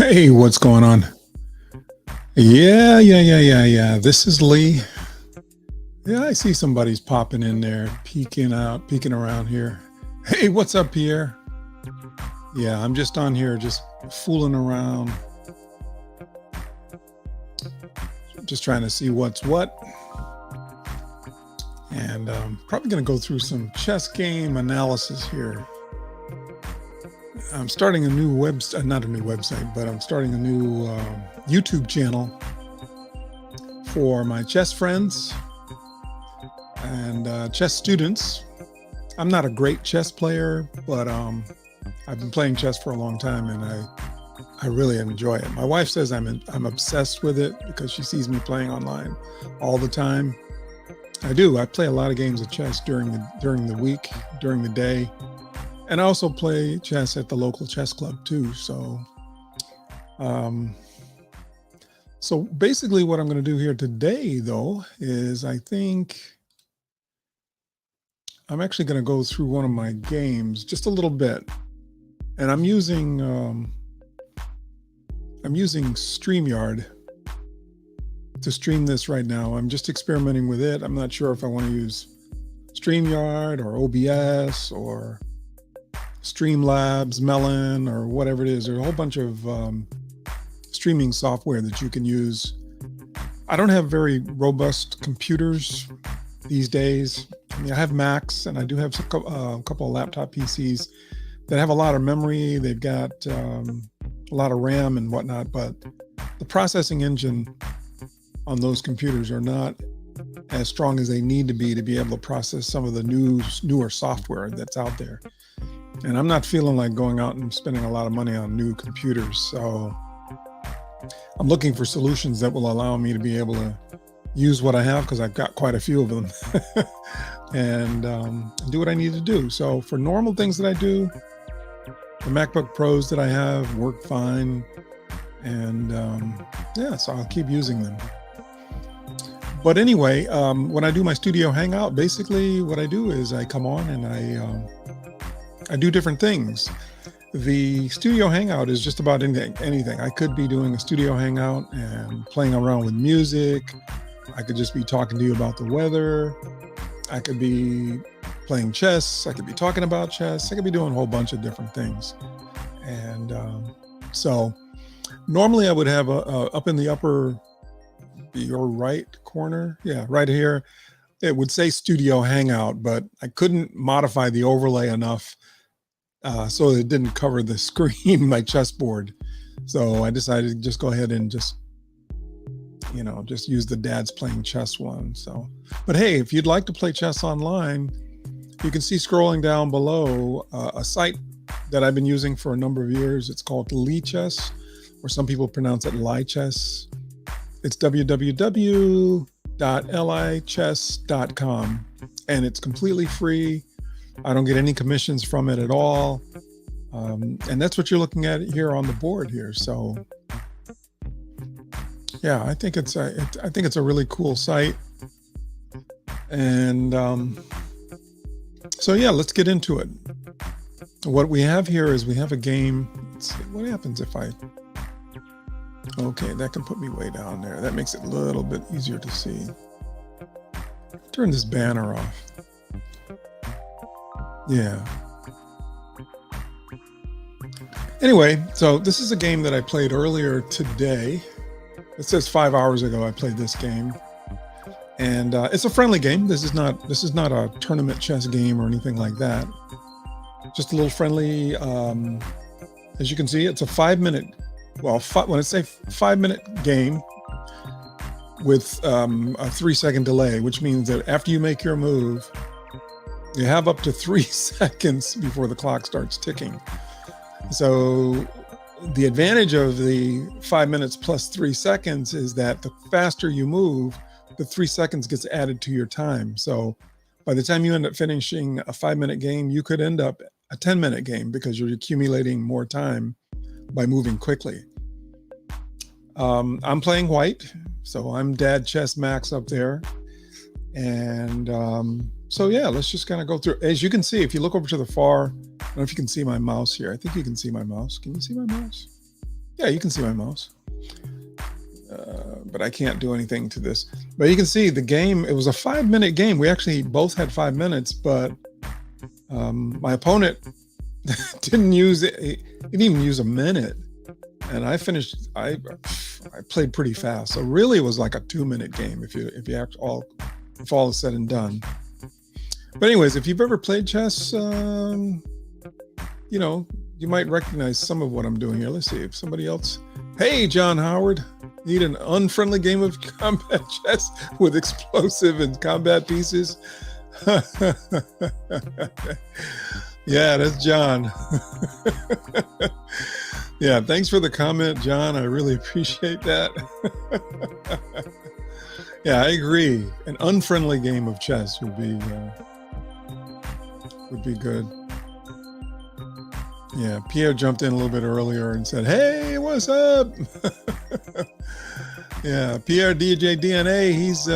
Hey, what's going on? Yeah. This is Lee. Yeah, I see somebody's popping in there, peeking around here. Hey, what's up, Pierre? Yeah, I'm just on here, just fooling around, just trying to see what's what. And probably going to go through some chess game analysis here. I'm starting a new not a new website, but I'm starting a new YouTube channel for my chess friends and chess students. I'm not a great chess player, but I've been playing chess for a long time, and I really enjoy it. My wife says I'm obsessed with it because she sees me playing online all the time. I do. I play a lot of games of chess during the week, during the day, and I also play chess at the local chess club too. So, so basically, what I'm going to do here today, though, is I think I'm actually going to go through one of my games just a little bit, and I'm using StreamYard to stream this right now. I'm just experimenting with it. I'm not sure if I want to use StreamYard or OBS or Streamlabs, Melon, or whatever it is. There's a whole bunch of streaming software that you can use. I don't have very robust computers these days. I mean, I have Macs, and I do have a couple of laptop PCs that have a lot of memory. They've got a lot of RAM and whatnot, but the processing engine on those computers are not as strong as they need to be able to process some of the newer software that's out there. And I'm not feeling like going out and spending a lot of money on new computers. So I'm looking for solutions that will allow me to be able to use what I have, because I've got quite a few of them, and do what I need to do. So for normal things that I do, the MacBook Pros that I have work fine. And yeah, so I'll keep using them. But anyway, when I do my Studio Hangout, basically what I do is I come on and I do different things. The Studio Hangout is just about anything. I could be doing a Studio Hangout and playing around with music. I could just be talking to you about the weather. I could be playing chess. I could be talking about chess. I could be doing a whole bunch of different things. And so normally I would have up in the your right corner. Yeah, right here. It would say Studio Hangout, but I couldn't modify the overlay enough so it didn't cover the screen, my chessboard. So I decided to just go ahead and just use the Dad's Playing Chess one. So, but hey, if you'd like to play chess online, you can see scrolling down below a site that I've been using for a number of years. It's called Lichess, or some people pronounce it Lichess. It's www.lichess.com, and it's completely free. I don't get any commissions from it at all. And that's what you're looking at here on the board here. So yeah, I think it's a really cool site. And so yeah, let's get into it. What we have here is we have a game. Let's see, what happens if okay, that can put me way down there. That makes it a little bit easier to see. Turn this banner off. Yeah. Anyway, so this is a game that I played earlier today. It says 5 hours ago I played this game, and it's a friendly game. This is not a tournament chess game or anything like that. Just a little friendly. As you can see, it's a 5-minute. Well, when I say 5-minute game with a 3-second delay, which means that after you make your move, you have up to 3 seconds before the clock starts ticking. So the advantage of the 5 minutes plus 3 seconds is that the faster you move, the 3 seconds gets added to your time. So by the time you end up finishing a 5-minute game, you could end up a 10-minute game because you're accumulating more time by moving quickly. I'm playing white, so I'm Dad Chess Max up there. And so yeah, let's just kind of go through. As you can see, if you look over to the far, I don't know if you can see my mouse here. I think you can see my mouse. Can you see my mouse? Yeah, you can see my mouse. But I can't do anything to this. But you can see the game, it was a 5-minute game. We actually both had 5 minutes, but my opponent didn't use it. He didn't even use a minute. And I played pretty fast. So really it was like a 2-minute game if all is said and done. But anyways, if you've ever played chess, you might recognize some of what I'm doing here. Let's see if somebody else. Hey, John Howard, need an unfriendly game of combat chess with explosive and combat pieces? Yeah, that's John. Yeah, thanks for the comment, John. I really appreciate that. Yeah, I agree. An unfriendly game of chess would be good. Yeah, Pierre jumped in a little bit earlier and said, "Hey, what's up?" Yeah, Pierre DJ DNA. He's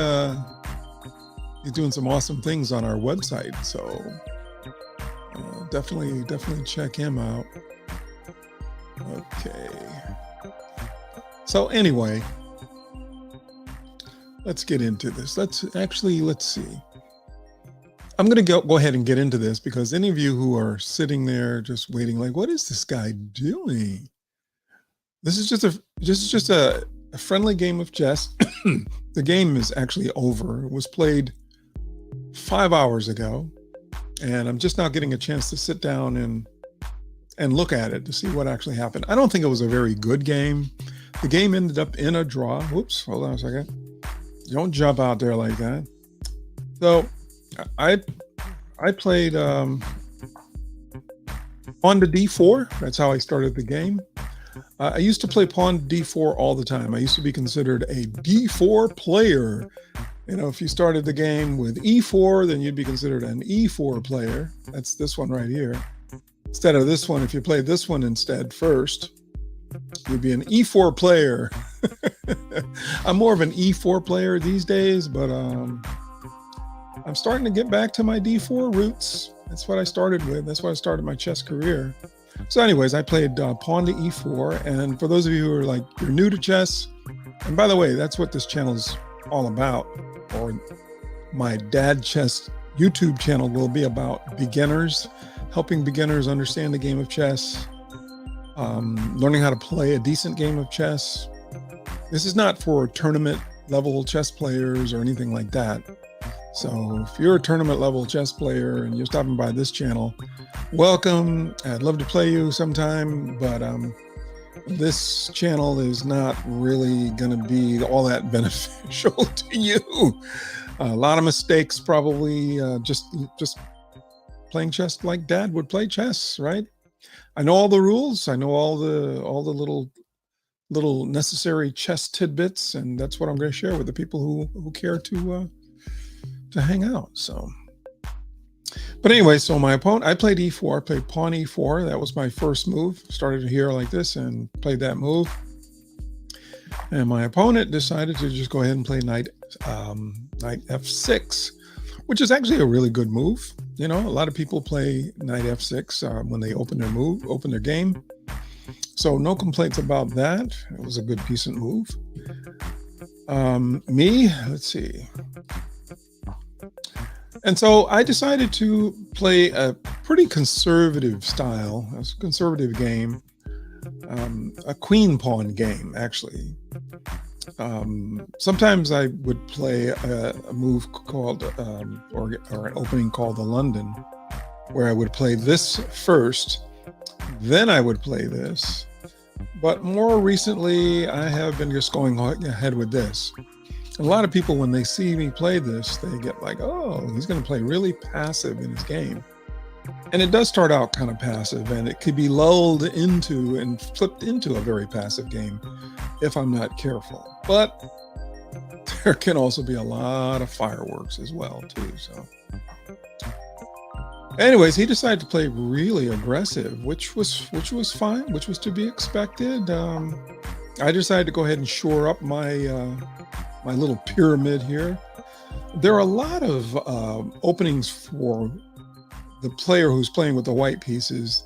doing some awesome things on our website, so definitely check him out. Okay. So anyway, let's get into this. Let's see. I'm going to go ahead and get into this because any of you who are sitting there just waiting, like, what is this guy doing? This is just a friendly game of chess. The game is actually over. It was played 5 hours ago, and I'm just now getting a chance to sit down and look at it to see what actually happened. I don't think it was a very good game. The game ended up in a draw. Whoops, hold on a second. Don't jump out there like that. So I played pawn to d4. That's how I started the game. I used to play pawn to d4 all the time. I used to be considered a d4 player. If you started the game with e4, then you'd be considered an e4 player. That's this one right here. Instead of this one, if you played this one instead first, you'd be an e4 player. I'm more of an e4 player these days, but I'm starting to get back to my d4 roots. That's what I started with. That's why I started my chess career. So anyways, I played pawn to e4. And for those of you who are like, you're new to chess, and by the way, that's what this channel is all about, or my Dad Chess YouTube channel will be about beginners, helping beginners understand the game of chess, learning how to play a decent game of chess. This is not for tournament level chess players or anything like that. So if you're a tournament level chess player and you're stopping by this channel, welcome. I'd love to play you sometime, but this channel is not really going to be all that beneficial to you. A lot of mistakes, probably just playing chess like Dad would play chess, right? I know all the rules. I know all the little necessary chess tidbits, and that's what I'm going to share with the people who care to hang out. So, but anyway, so my opponent, I played e4, played pawn e4. That was my first move. Started here like this and played that move. And my opponent decided to just go ahead and play knight f6, which is actually a really good move. A lot of people play knight f6 when they open their game. So no complaints about that. It was a good, decent move. Let's see. And so I decided to play a pretty conservative style, a conservative game, a queen pawn game, actually. Sometimes I would play a move called, or an opening called the London, where I would play this first, then I would play this. But more recently, I have been just going ahead with this. A lot of people, when they see me play this, they get like, oh, he's going to play really passive in his game. And it does start out kind of passive, and it could be lulled into and flipped into a very passive game if I'm not careful. But there can also be a lot of fireworks as well, too. So anyways, he decided to play really aggressive, which was fine, which was to be expected. I decided to go ahead and shore up my my little pyramid here. There are a lot of openings for the player who's playing with the white pieces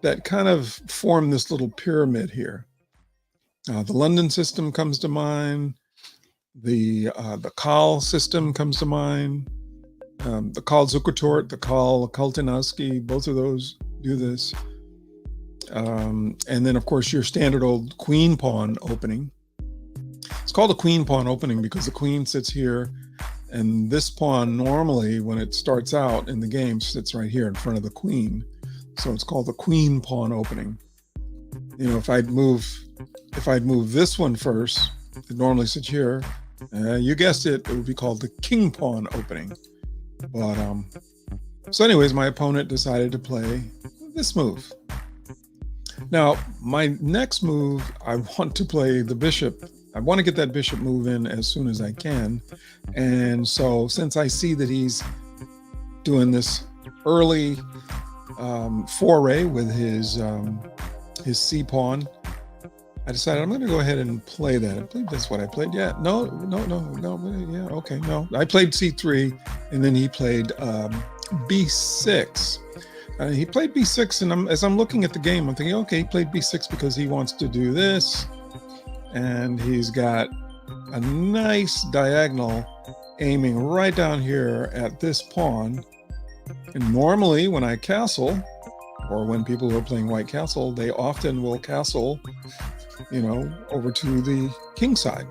that kind of form this little pyramid here. The London system comes to mind. The Kal system comes to mind. The Kal Zukertort, the Kal Kultinaski, both of those do this. And then, of course, your standard old queen pawn opening. It's called a queen pawn opening because the queen sits here, and this pawn normally, when it starts out in the game, sits right here in front of the queen. So it's called the queen pawn opening. You know, if I'd move this one first, it normally sits here. You guessed it, it would be called the king pawn opening. But so anyways, my opponent decided to play this move. Now, my next move, I want to play the bishop. I want to get that bishop move in as soon as I can. And so since I see that he's doing this early foray with his c pawn, I decided I'm going to go ahead and play that. I believe that's what I played. Yeah, no. Yeah, okay, no. I played c3, and then he played b6. He played b6, and as I'm looking at the game, I'm thinking, okay, he played b6 because he wants to do this, and he's got a nice diagonal aiming right down here at this pawn. And normally when I castle, or when people who are playing white castle, they often will castle, you know, over to the king side.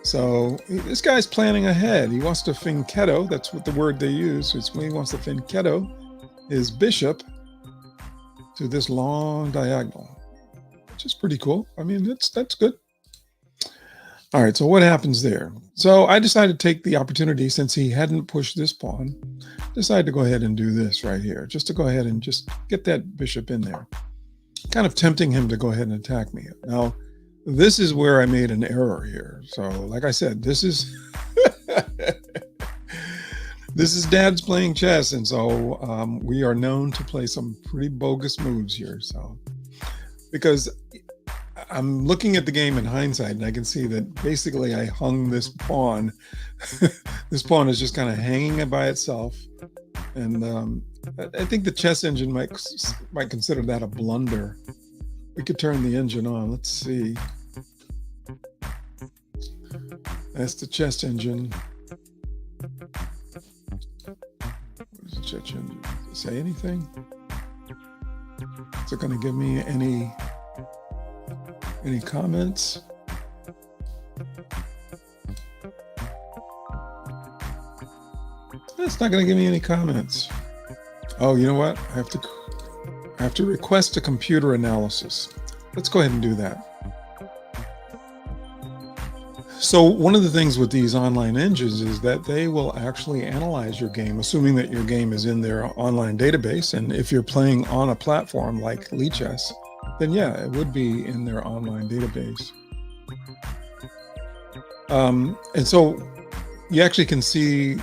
So this guy's planning ahead. He wants to fianchetto, that's what the word they use. It's when he wants to fianchetto his bishop to this long diagonal, which is pretty cool. I mean, that's good. All right, so what happens there? So I decided to take the opportunity, since he hadn't pushed this pawn, decided to go ahead and do this right here, just to go ahead and just get that bishop in there, kind of tempting him to go ahead and attack me. Now, this is where I made an error here. So like I said, this is this is Dad's playing chess, and so we are known to play some pretty bogus moves here. So because I'm looking at the game in hindsight, and I can see that basically I hung this pawn. This pawn is just kind of hanging by itself, and I think the chess engine might consider that a blunder. We could turn the engine on. Let's see. That's the chess engine. What does the chess engine say? Anything? Is it going to give me any comments? It's not going to give me any comments. Oh, you know what? I have to request a computer analysis. Let's go ahead and do that. So one of the things with these online engines is that they will actually analyze your game, assuming that your game is in their online database. And if you're playing on a platform like Lichess, then yeah, it would be in their online database. And so you actually can see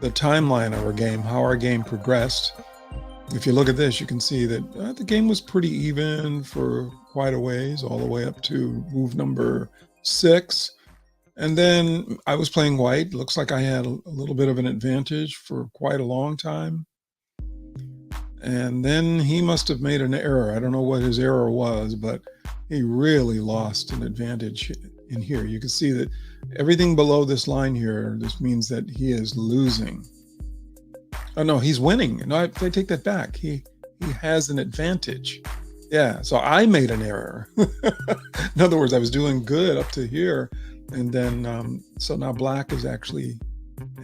the timeline of our game, how our game progressed. If you look at this, you can see that the game was pretty even for quite a ways, all the way up to move number 6. And then I was playing white. Looks like I had a little bit of an advantage for quite a long time. And then he must have made an error. I don't know what his error was, but he really lost an advantage in here. You can see that everything below this line here, this means that he is losing. Oh no, he's winning. No, I take that back. He has an advantage. Yeah, so I made an error. In other words, I was doing good up to here, and then so now black is actually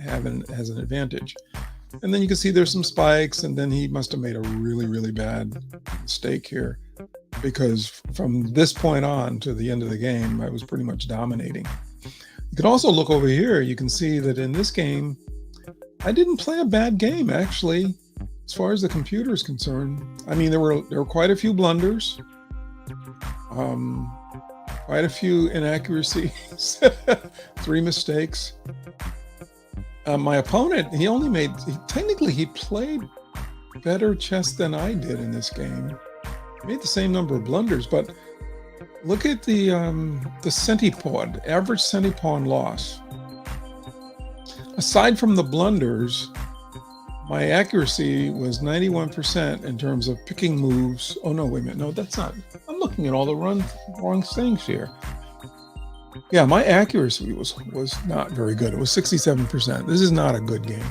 has an advantage. And then you can see there's some spikes, and then he must have made a really, really bad mistake here, because from this point on to the end of the game, I was pretty much dominating. You can also look over here. You can see that in this game, I didn't play a bad game, actually, as far as the computer is concerned. I mean, there were quite a few blunders, quite a few inaccuracies, 3 mistakes. My opponent, technically he played better chess than I did in this game. He made the same number of blunders, but look at the centipawn, average centipawn loss. Aside from the blunders, my accuracy was 91% in terms of picking moves. Oh no, wait a minute. No, that's not. I'm looking at all the wrong things here. Yeah, my accuracy was not very good. It was 67%. This is not a good game.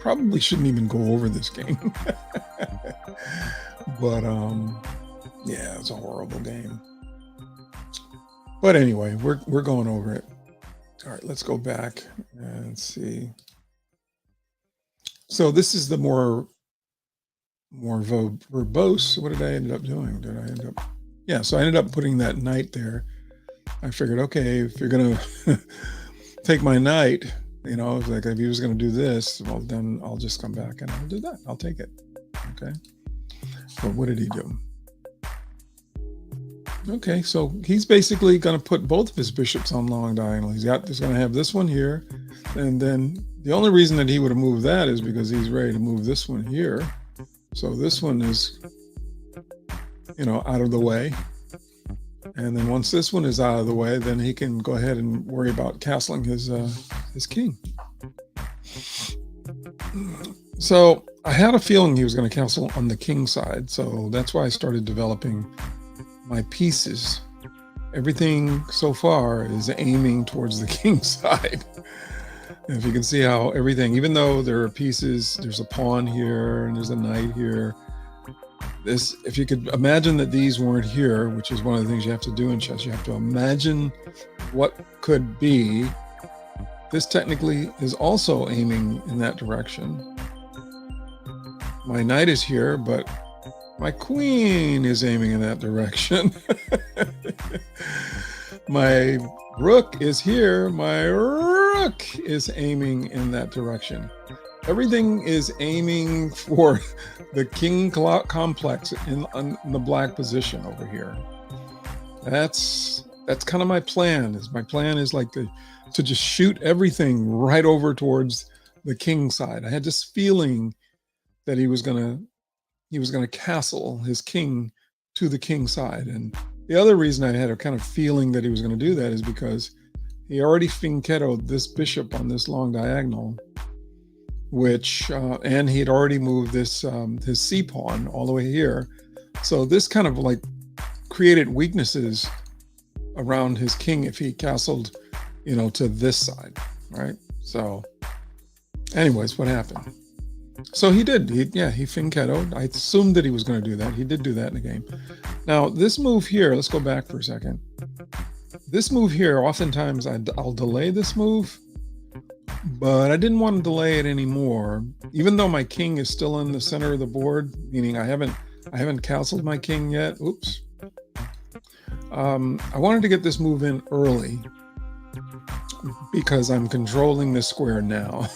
Probably shouldn't even go over this game. But yeah, it's a horrible game. But anyway, we're going over it. All right, let's go back and see. So this is the more verbose. What did I end up doing? Yeah, so I ended up putting that knight there. I figured, okay, if you're gonna take my knight, you know, like if he was gonna do this, well then I'll just come back and I'll do that. I'll take it. Okay. But what did he do? Okay, so he's basically gonna put both of his bishops on long diagonal. He's gonna have this one here, and then the only reason that he would have moved that is because he's ready to move this one here. So this one is, you know, out of the way. And then once this one is out of the way, then he can go ahead and worry about castling his king. So I had a feeling he was going to castle on the king side. So that's why I started developing my pieces. Everything so far is aiming towards the king side. And if you can see how everything, even though there are pieces, there's a pawn here and there's a knight here. This, if you could imagine that these weren't here, which is one of the things you have to do in chess, you have to imagine what could be. This technically is also aiming in that direction. My knight is here, but my queen is aiming in that direction. My rook is here. My rook is aiming in that direction. Everything is aiming for the king complex in the black position over here. That's kind of my plan. My plan is like to just shoot everything right over towards the king side. I had this feeling that he was gonna castle his king to the king side. And the other reason I had a kind of feeling that he was going to do that is because he already fianchettoed this bishop on this long diagonal, which and he'd already moved this his c pawn all the way here. So this kind of like created weaknesses around his king if he castled, you know, to this side, right? So anyways, what happened? So he did. He fianchettoed. I assumed that he was going to do that. He did do that in the game. Now, this move here, let's go back for a second. This move here, oftentimes I'll delay this move, but I didn't want to delay it anymore. Even though my king is still in the center of the board, meaning I haven't castled my king yet. Oops. I wanted to get this move in early because I'm controlling this square now.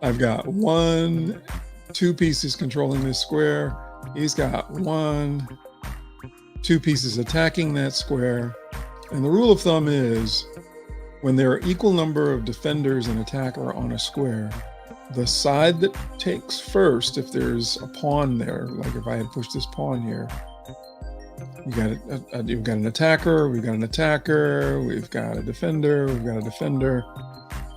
I've got 2 pieces controlling this square. He's got 2 pieces attacking that square. And the rule of thumb is when there are equal number of defenders and attacker on a square, the side that takes first, if there's a pawn there, like if I had pushed this pawn here, you've got an attacker, we've got an attacker, we've got a defender, we've got a defender.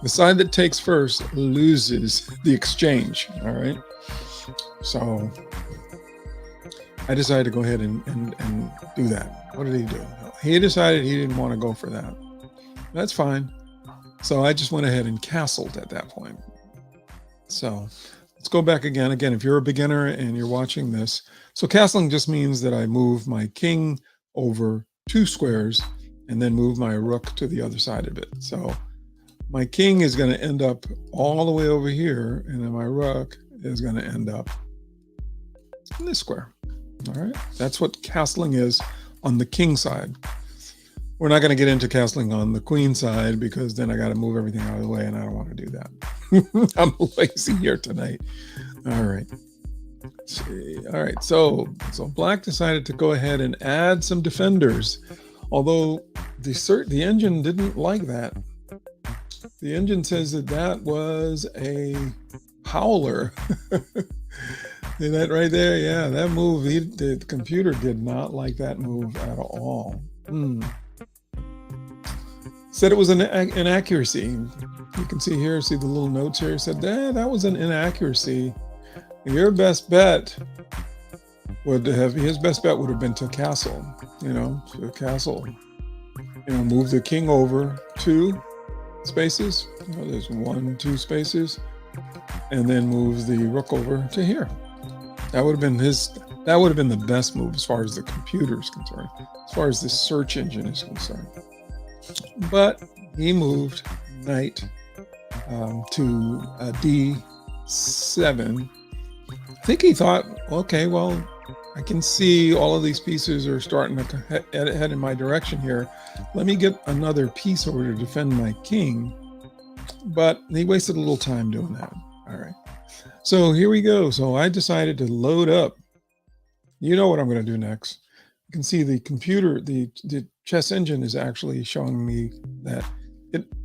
The side that takes first loses the exchange, all right? So I decided to go ahead and do that. What did he do? He decided he didn't want to go for that. That's fine. So I just went ahead and castled at that point. So let's go back again. Again, if you're a beginner and you're watching this, so castling just means that I move my king over 2 squares and then move my rook to the other side of it. So my king is going to end up all the way over here, and then my rook is going to end up in this square. All right, that's what castling is on the king side. We're not going to get into castling on the queen side because then I got to move everything out of the way, and I don't want to do that. I'm lazy here tonight. All right. Let's see. All right, so black decided to go ahead and add some defenders, although the engine didn't like that. The engine says that was a howler. See that right there? Yeah, that move, the computer did not like that move at all. Said it was an inaccuracy. You can see here, see the little notes here. He said, that was an inaccuracy. Your best bet his best bet would have been to castle, to castle. Move the king over 2 spaces. There's 1, 2 spaces, and then move the rook over to here. That would have been the best move as far as the computer is concerned, as far as the search engine is concerned. But he moved knight to d7. I think he thought, okay, well, I can see all of these pieces are starting to head in my direction here. Let me get another piece over to defend my king. But he wasted a little time doing that. All right. So here we go. So I decided to load up. You know what I'm going to do next. You can see the computer, the chess engine is actually showing me that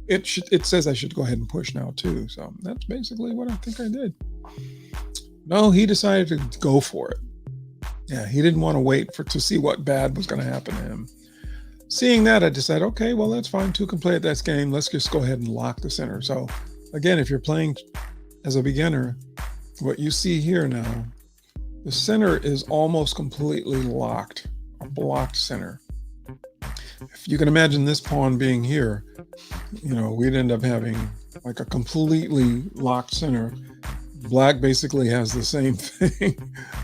it says I should go ahead and push now too. So that's basically what I think I did. No, he decided to go for it. Yeah, he didn't want to wait to see what bad was going to happen to him. Seeing that, I decided, okay, well, that's fine. 2 can play at that game. Let's just go ahead and lock the center. So again, if you're playing as a beginner, what you see here now, the center is almost completely locked, a blocked center. If you can imagine this pawn being here, we'd end up having like a completely locked center. Black basically has the same thing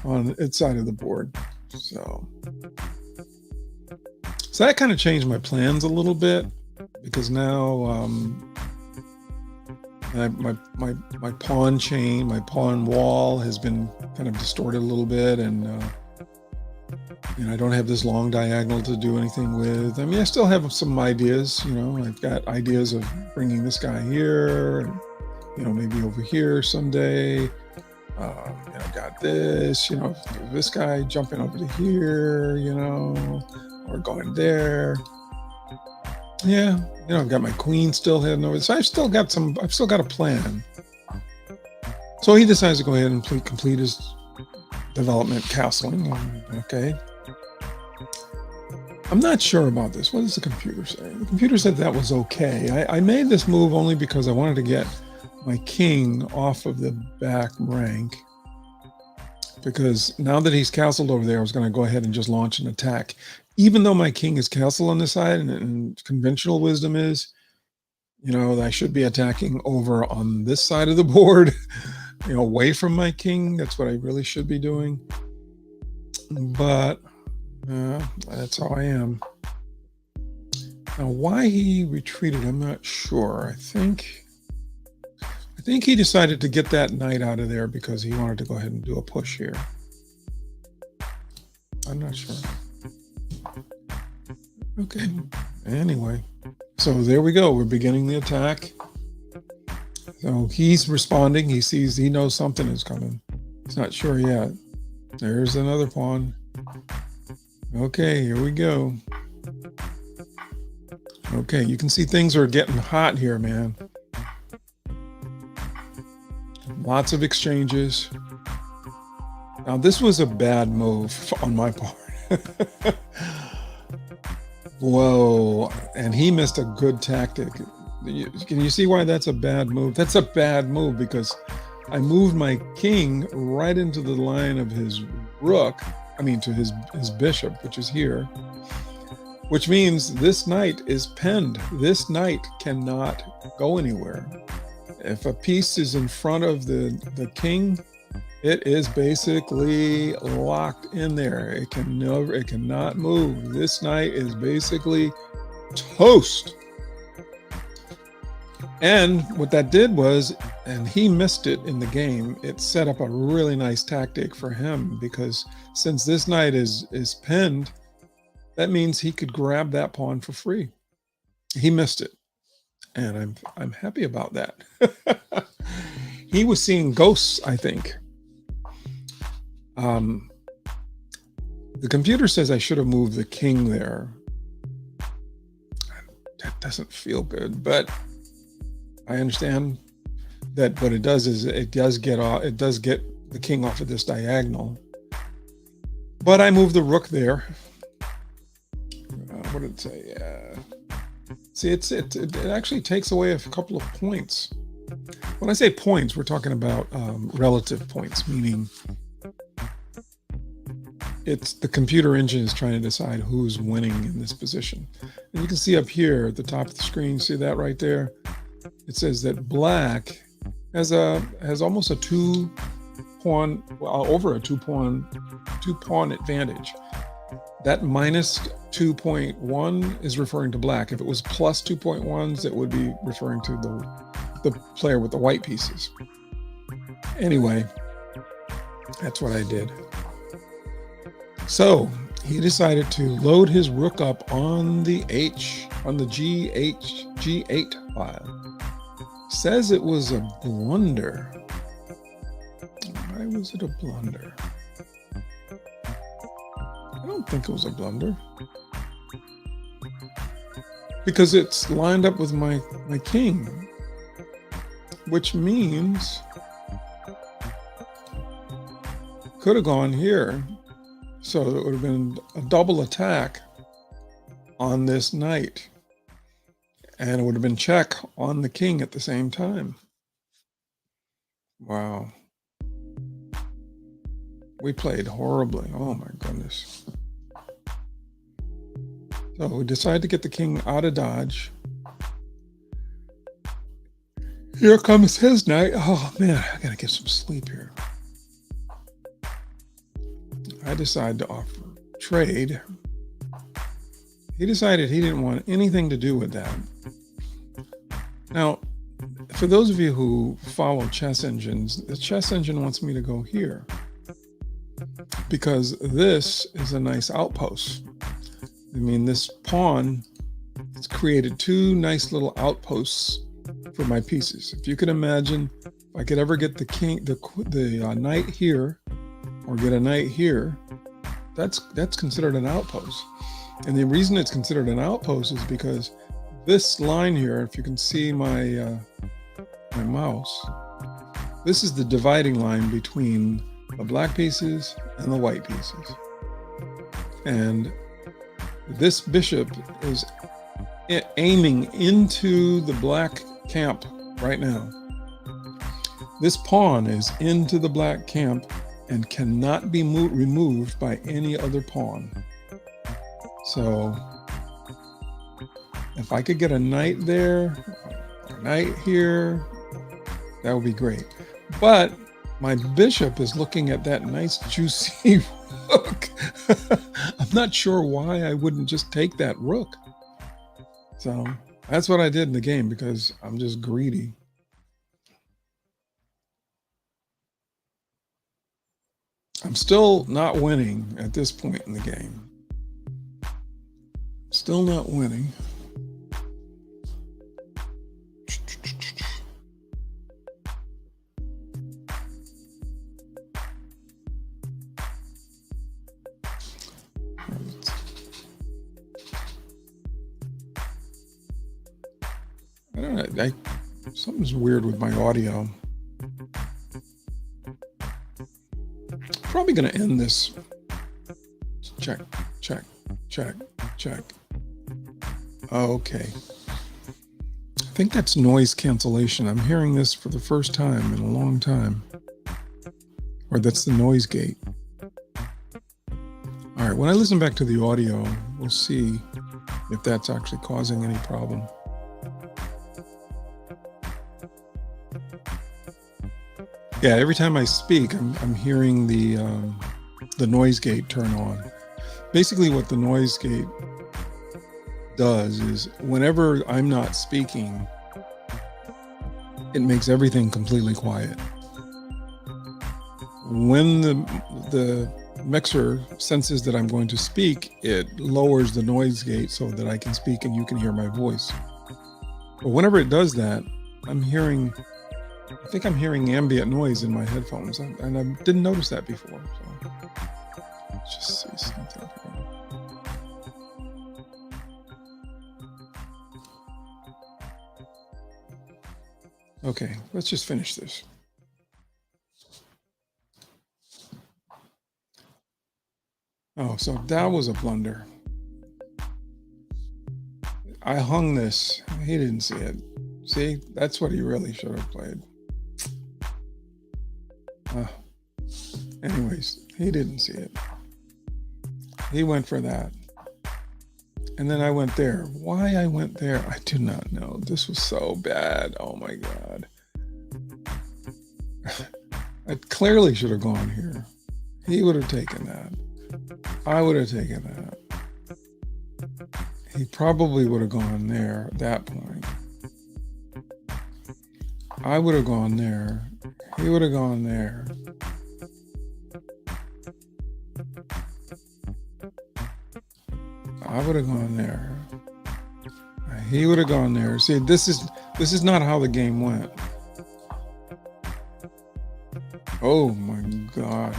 on its side of the board. So that kind of changed my plans a little bit, because now my pawn chain, my pawn wall has been kind of distorted a little bit, and I don't have this long diagonal to do anything with. I mean, I still have some ideas. I've got ideas of bringing this guy here, and maybe over here someday. I've got this, this guy jumping over to here, or going there. Yeah, I've got my queen still heading over. So I've still got a plan. So he decides to go ahead and complete his development castling. Okay. I'm not sure about this. What does the computer say? The computer said that was okay. I made this move only because I wanted to get my king off of the back rank, because now that he's castled over there, I was going to go ahead and just launch an attack. Even though my king is castled on this side, and conventional wisdom is, I should be attacking over on this side of the board, away from my king. That's what I really should be doing. But that's how I am. Now, why he retreated, I'm not sure. I think he decided to get that knight out of there because he wanted to go ahead and do a push here. I'm not sure. Okay. Anyway, so there we go. We're beginning the attack. So he's responding. He knows something is coming. He's not sure yet. There's another pawn. Okay, here we go. Okay, you can see things are getting hot here, man. Lots of exchanges. Now, this was a bad move on my part. Whoa, and he missed a good tactic. Can you see why that's a bad move? That's a bad move because I moved my king right into the line of his rook, to his bishop, which is here, which means this knight is penned. This knight cannot go anywhere. If a piece is in front of the king, it is basically locked in there. It cannot move. This knight is basically toast. And what that did was, and he missed it in the game, it set up a really nice tactic for him, because since this knight is pinned, that means he could grab that pawn for free. He missed it. And I'm happy about that. He was seeing ghosts, I think. The computer says I should have moved the king there. That doesn't feel good, but I understand that what it does is it does get the king off of this diagonal. But I moved the rook there. What did it say? See, it actually takes away a couple of points. When I say points, we're talking about relative points, meaning it's the computer engine is trying to decide who's winning in this position. And you can see up here at the top of the screen, see that right there? It says that black has almost a over a two pawn advantage. That minus 2.1 is referring to black. If it was plus 2.1s, it would be referring to the player with the white pieces. Anyway, that's what I did. So he decided to load his rook up on the G8 file. Says it was a blunder. Why was it a blunder? I don't think it was a blunder. Because it's lined up with my king, which means could have gone here. So it would have been a double attack on this knight. And it would have been check on the king at the same time. Wow. We played horribly. Oh my goodness. So we decided to get the king out of dodge. Here comes his knight. Oh man, I gotta get some sleep here. I decided to offer trade. He decided he didn't want anything to do with that. Now, for those of you who follow chess engines, the chess engine wants me to go here because this is a nice outpost. I mean, this pawn has created two nice little outposts for my pieces. If you could imagine, if I could ever get the knight here, or get a knight here, that's considered an outpost. And the reason it's considered an outpost is because this line here, if you can see my my mouse, this is the dividing line between the black pieces and the white pieces. And this bishop is aiming into the black camp right now. This pawn is into the black camp and cannot be removed by any other pawn. So if I could get a knight there, a knight here, that would be great. But my bishop is looking at that nice juicy rook. I'm not sure why I wouldn't just take that rook. So that's what I did in the game because I'm just greedy. I'm still not winning at this point in the game. Still not winning. I don't know. Something's weird with my audio. Probably going to end this. Check, check, check, check. Okay. I think that's noise cancellation. I'm hearing this for the first time in a long time. Or that's the noise gate. All right, when I listen back to the audio, we'll see if that's actually causing any problem. Yeah, every time I speak, I'm hearing the noise gate turn on. Basically, what the noise gate does is whenever I'm not speaking, it makes everything completely quiet. When the mixer senses that I'm going to speak, it lowers the noise gate so that I can speak and you can hear my voice. But whenever it does that, I think I'm hearing ambient noise in my headphones, and I didn't notice that before. So let's just see something here. Okay, let's just finish this. Oh, so that was a blunder. I hung this. He didn't see it. See, that's what he really should have played. Anyways, he didn't see it. He went for that. And then I went there. Why I went there, I do not know. This was so bad. Oh my God. I clearly should have gone here. He would have taken that. I would have taken that. He probably would have gone there at that point. I would have gone there. He would have gone there. I would have gone there. He would have gone there. See, this is not how the game went. Oh my God.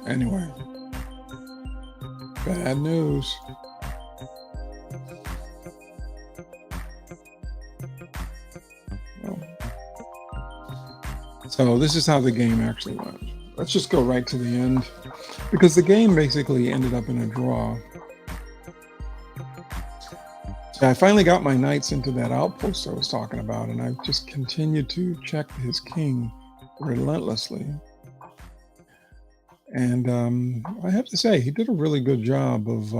Anyway, bad news. So this is how the game actually went. Let's just go right to the end, because the game basically ended up in a draw. So I finally got my knights into that outpost I was talking about, and I just continued to check his king relentlessly. And I have to say, he did a really good job of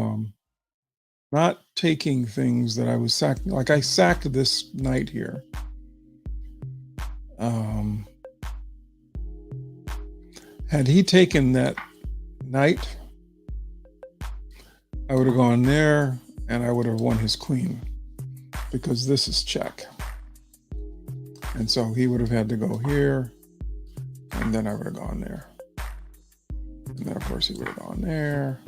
not taking things that I was sacking. Like I sacked this knight here. Had he taken that knight, I would have gone there and I would have won his queen, because this is check. And so he would have had to go here, and then I would have gone there. And then, of course, he would have gone there.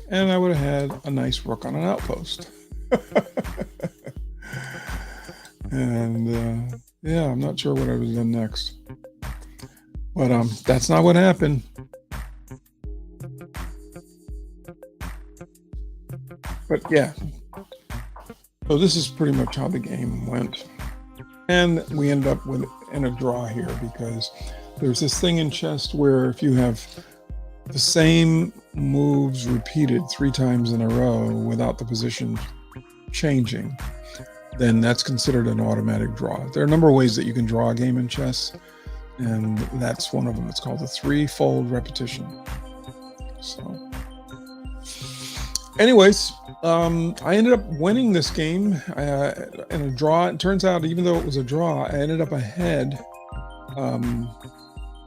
And I would have had a nice rook on an outpost. And yeah, I'm not sure what I would have done next. But that's not what happened. But yeah, so this is pretty much how the game went. And we ended up in a draw here, because there's this thing in chess where if you have the same moves repeated 3 times in a row without the position changing, then that's considered an automatic draw. There are a number of ways that you can draw a game in chess, and that's one of them. It's called the 3-fold repetition. So anyways, I ended up winning this game in a draw. It turns out, even though it was a draw, I ended up ahead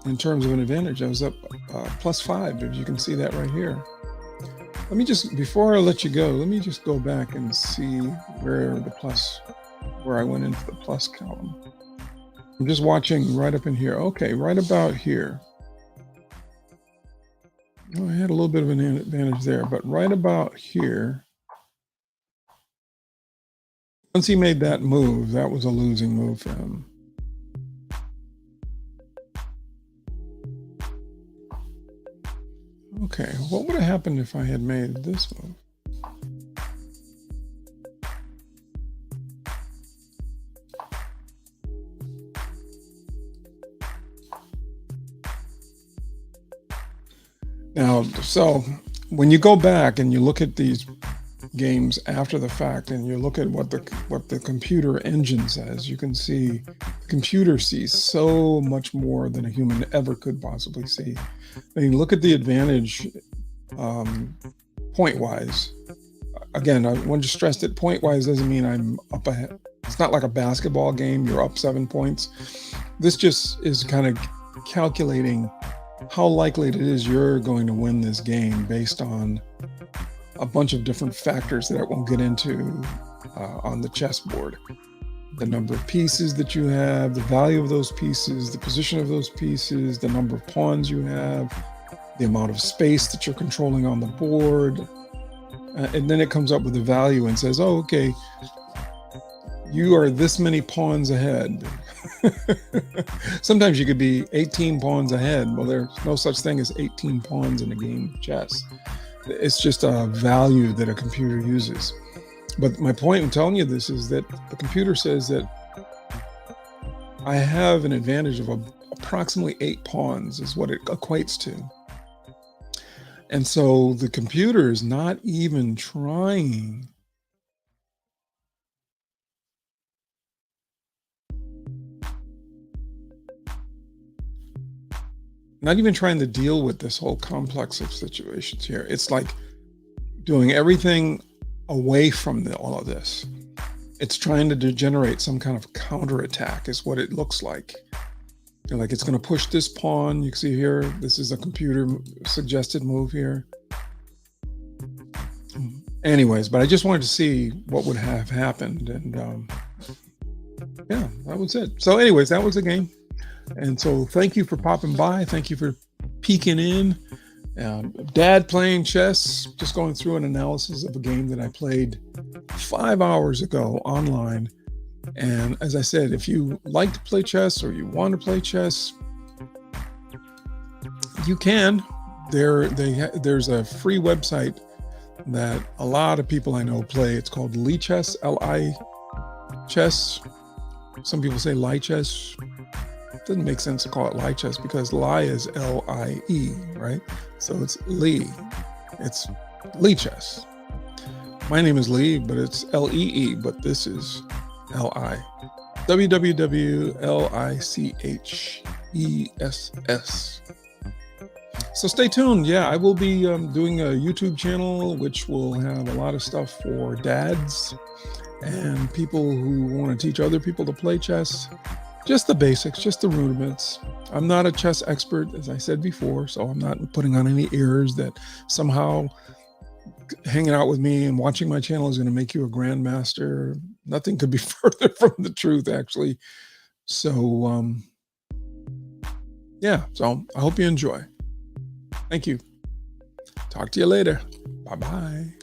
in terms of an advantage. I was up +5, if you can see that right here. Let me just, before I let you go, let me just go back and see where I went into the plus column. I'm just watching right up in here. Okay, right about here. Oh, I had a little bit of an advantage there, but right about here, once he made that move, that was a losing move for him. Okay, what would have happened if I had made this move? Now, so when you go back and you look at these games after the fact, and you look at what the computer engine says, you can see the computer sees so much more than a human ever could possibly see. I mean, look at the advantage point-wise. Again, I want to stress that point-wise doesn't mean I'm up ahead. It's not like a basketball game, you're up 7 points. This just is kind of calculating how likely it is you're going to win this game based on a bunch of different factors that I won't get into on the chessboard. The number of pieces that you have, the value of those pieces, the position of those pieces, the number of pawns you have, the amount of space that you're controlling on the board. And then it comes up with a value and says, oh, okay, you are this many pawns ahead. Sometimes you could be 18 pawns ahead. Well, there's no such thing as 18 pawns in a game of chess. It's just a value that a computer uses. But my point in telling you this is that the computer says that I have an advantage of approximately 8 pawns is what it equates to. And so the computer is not even trying to deal with this whole complex of situations here. It's like doing everything away from all of this. It's trying to generate some kind of counterattack is what it looks like. Like it's going to push this pawn. You can see here, this is a computer suggested move here. Anyways, but I just wanted to see what would have happened. And yeah, that was it. So anyways, that was the game. And so thank you for popping by. Thank you for peeking in. Dad playing chess, just going through an analysis of a game that I played 5 hours ago online. And as I said, if you like to play chess or you want to play chess, you can. There's a free website that a lot of people I know play. It's called Lichess, L-I chess. Some people say Lichess. It doesn't make sense to call it Lichess because Li is L-I-E, right? So it's Lee. It's Lichess. My name is Lee, but it's L-E-E, but this is L-I. www.lichess. So stay tuned. Yeah, I will be doing a YouTube channel, which will have a lot of stuff for dads and people who want to teach other people to play chess. Just the basics, just the rudiments. I'm not a chess expert, as I said before, so I'm not putting on any airs that somehow hanging out with me and watching my channel is going to make you a grandmaster. Nothing could be further from the truth, actually. So, yeah, so I hope you enjoy. Thank you. Talk to you later. Bye-bye.